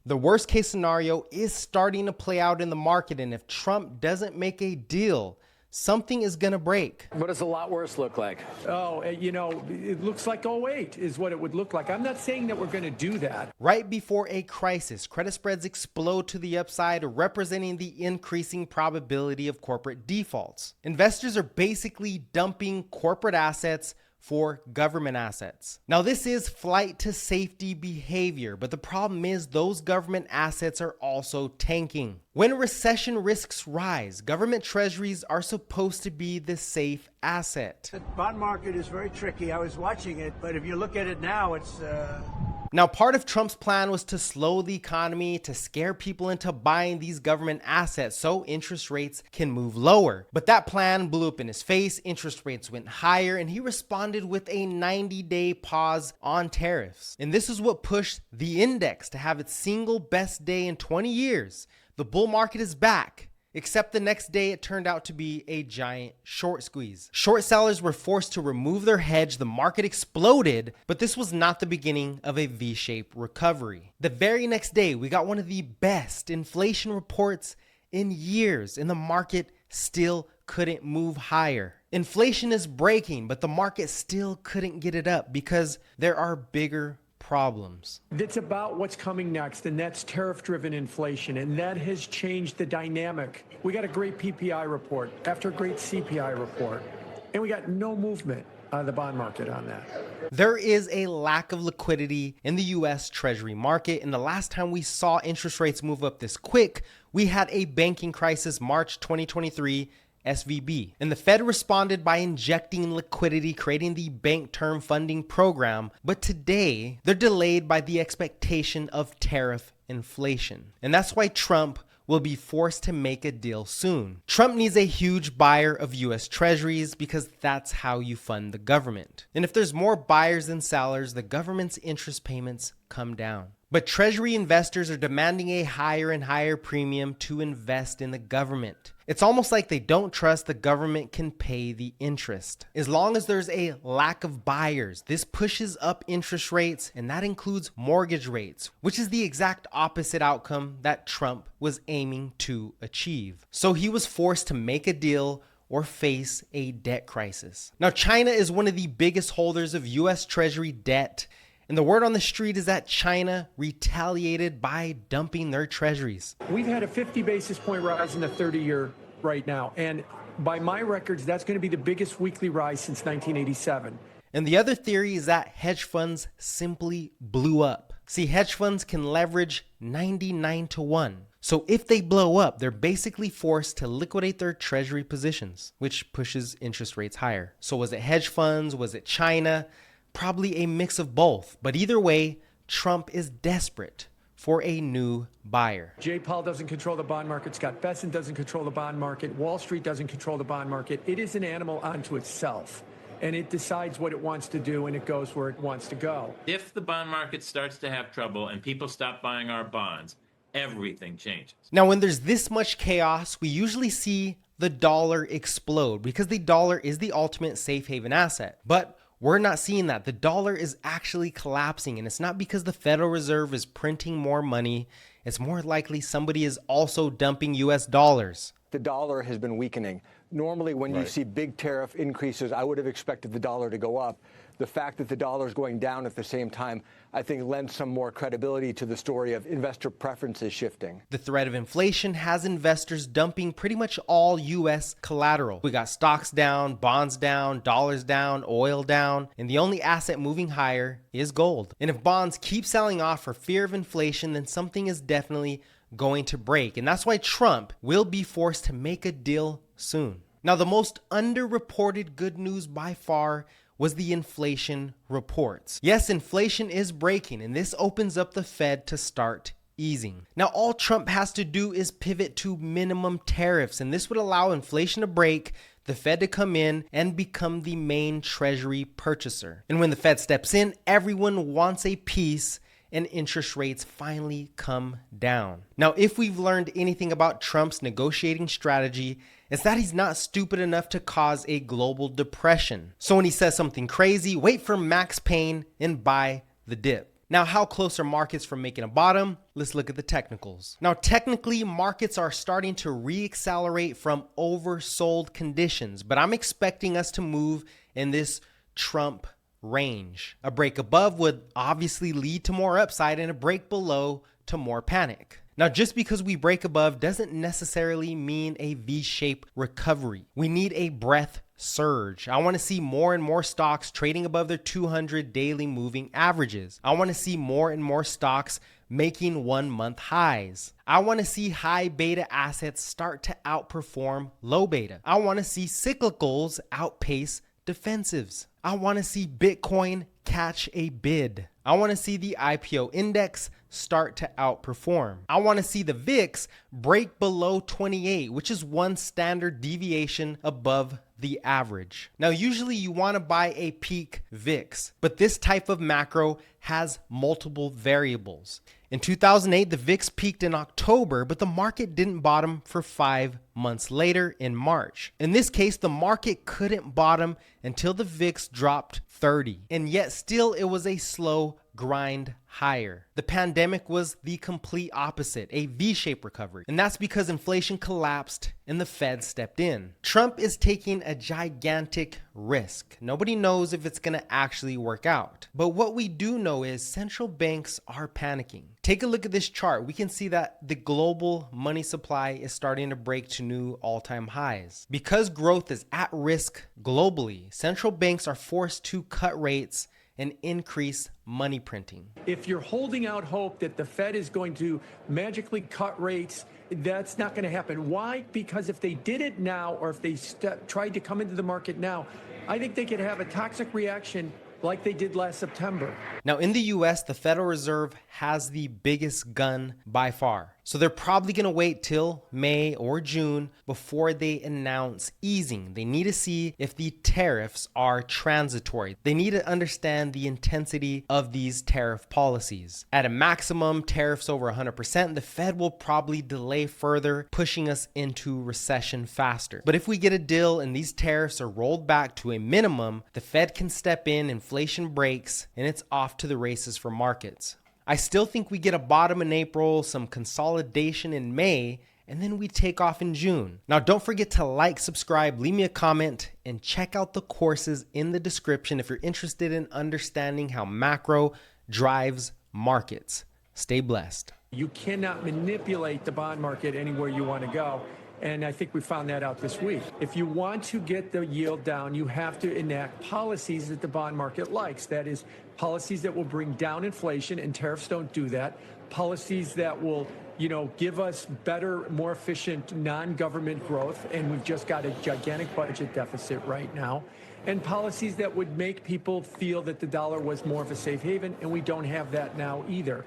The worst case scenario is starting to play out in the market, and if Trump doesn't make a deal, something is going to break. What does a lot worse look like? Oh, it looks like '08 is what it would look like. I'm not saying that we're going to do that. Right before a crisis, credit spreads explode to the upside, representing the increasing probability of corporate defaults. Investors are basically dumping corporate assets for government assets. Now, this is flight to safety behavior, but the problem is those government assets are also tanking. When recession risks rise, government treasuries are supposed to be the safe asset. The bond market is very tricky. I was watching it, but if you look at it now, it's Now, part of Trump's plan was to slow the economy, to scare people into buying these government assets so interest rates can move lower. But that plan blew up in his face, interest rates went higher, and he responded with a 90-day pause on tariffs. And this is what pushed the index to have its single best day in 20 years. The bull market is back. Except the next day, it turned out to be a giant short squeeze. Short sellers were forced to remove their hedge, the market exploded, but this was not the beginning of a V-shaped recovery. The very next day, we got one of the best inflation reports in years, and the market still couldn't move higher. Inflation is breaking, but the market still couldn't get it up because there are bigger problems. It's about what's coming next, and that's tariff-driven inflation, and that has changed the dynamic. We got a great PPI report after a great CPI report, and we got no movement on the bond market on that. There is a lack of liquidity in the US Treasury market, and the last time we saw interest rates move up this quick, we had a banking crisis March 2023 SVB. And the Fed responded by injecting liquidity, creating the Bank Term Funding Program. But today, they're delayed by the expectation of tariff inflation. And that's why Trump will be forced to make a deal soon. Trump needs a huge buyer of US Treasuries because that's how you fund the government. And if there's more buyers than sellers, the government's interest payments come down. But Treasury investors are demanding a higher and higher premium to invest in the government. It's almost like they don't trust the government can pay the interest. As long as there's a lack of buyers, this pushes up interest rates, and that includes mortgage rates, which is the exact opposite outcome that Trump was aiming to achieve. So he was forced to make a deal or face a debt crisis. Now, China is one of the biggest holders of US Treasury debt. And the word on the street is that China retaliated by dumping their treasuries. We've had a 50 basis point rise in the 30-year right now. And by my records, that's going to be the biggest weekly rise since 1987. And the other theory is that hedge funds simply blew up. See, hedge funds can leverage 99 to 1. So if they blow up, they're basically forced to liquidate their treasury positions, which pushes interest rates higher. So was it hedge funds? Was it China? Probably a mix of both, but either way, Trump is desperate for a new buyer. Jay Powell doesn't control the bond market. Scott Bessent doesn't control the bond market. Wall Street doesn't control the bond market. It is an animal unto itself, and it decides what it wants to do, and it goes where it wants to go. If the bond market starts to have trouble and people stop buying our bonds, everything changes. Now, when there's this much chaos, we usually see the dollar explode because the dollar is the ultimate safe haven asset. But we're not seeing that. The dollar is actually collapsing, and it's not because the Federal Reserve is printing more money. It's more likely somebody is also dumping US dollars. The dollar has been weakening. Normally, when you see big tariff increases, I would have expected the dollar to go up. The fact that the dollar is going down at the same time, I think, lends some more credibility to the story of investor preferences shifting. The threat of inflation has investors dumping pretty much all U.S. collateral. We got stocks down, bonds down, dollars down, oil down, and the only asset moving higher is gold. And if bonds keep selling off for fear of inflation, then something is definitely going to break. And that's why Trump will be forced to make a deal soon. Now, the most underreported good news by far was the inflation reports. Yes, inflation is breaking, and this opens up the Fed to start easing. Now, all Trump has to do is pivot to minimum tariffs, and this would allow inflation to break, the Fed to come in and become the main Treasury purchaser. And when the Fed steps in, everyone wants a piece, and interest rates finally come down. Now, if we've learned anything about Trump's negotiating strategy, it's that he's not stupid enough to cause a global depression. So when he says something crazy, wait for max pain and buy the dip. Now, how close are markets from making a bottom? Let's look at the technicals. Now, technically, markets are starting to re-accelerate from oversold conditions, but I'm expecting us to move in this Trump range. A break above would obviously lead to more upside, and a break below to more panic. Now, just because we break above doesn't necessarily mean a V-shaped recovery. We need a breadth surge. I want to see more and more stocks trading above their 200 daily moving averages. I want to see more and more stocks making 1-month highs. I want to see high beta assets start to outperform low beta. I want to see cyclicals outpace defensives. I want to see Bitcoin catch a bid. I want to see the IPO index start to outperform. I want to see the VIX break below 28, which is one standard deviation above the average. Now, usually you want to buy a peak VIX, but this type of macro has multiple variables. In 2008, the VIX peaked in October, but the market didn't bottom for 5 months later in March. In this case, the market couldn't bottom until the VIX dropped 30, and yet still it was a slow grind higher. The pandemic was the complete opposite, a V-shaped recovery. And that's because inflation collapsed and the Fed stepped in. Trump is taking a gigantic risk. Nobody knows if it's going to actually work out. But what we do know is central banks are panicking. Take a look at this chart. We can see that the global money supply is starting to break to new all-time highs. Because growth is at risk globally, central banks are forced to cut rates and increase money printing. If you're holding out hope that the Fed is going to magically cut rates, that's not going to happen. Why? Because if they did it now, or if they tried to come into the market now, I think they could have a toxic reaction like they did last September. Now, in the US, the Federal Reserve has the biggest gun by far. So they're probably going to wait till May or June before they announce easing. They need to see if the tariffs are transitory. They need to understand the intensity of these tariff policies. At a maximum, tariffs over 100%, the Fed will probably delay further, pushing us into recession faster. But if we get a deal and these tariffs are rolled back to a minimum, the Fed can step in, inflation breaks, and it's off to the races for markets. I still think we get a bottom in April, some consolidation in May, and then we take off in June. Now, don't forget to like, subscribe, leave me a comment, and check out the courses in the description if you're interested in understanding how macro drives markets. Stay blessed. You cannot manipulate the bond market anywhere you want to go. And I think we found that out this week. If you want to get the yield down, you have to enact policies that the bond market likes. That is, policies that will bring down inflation, and tariffs don't do that. Policies that will, give us better, more efficient non-government growth, and we've just got a gigantic budget deficit right now. And policies that would make people feel that the dollar was more of a safe haven, and we don't have that now either.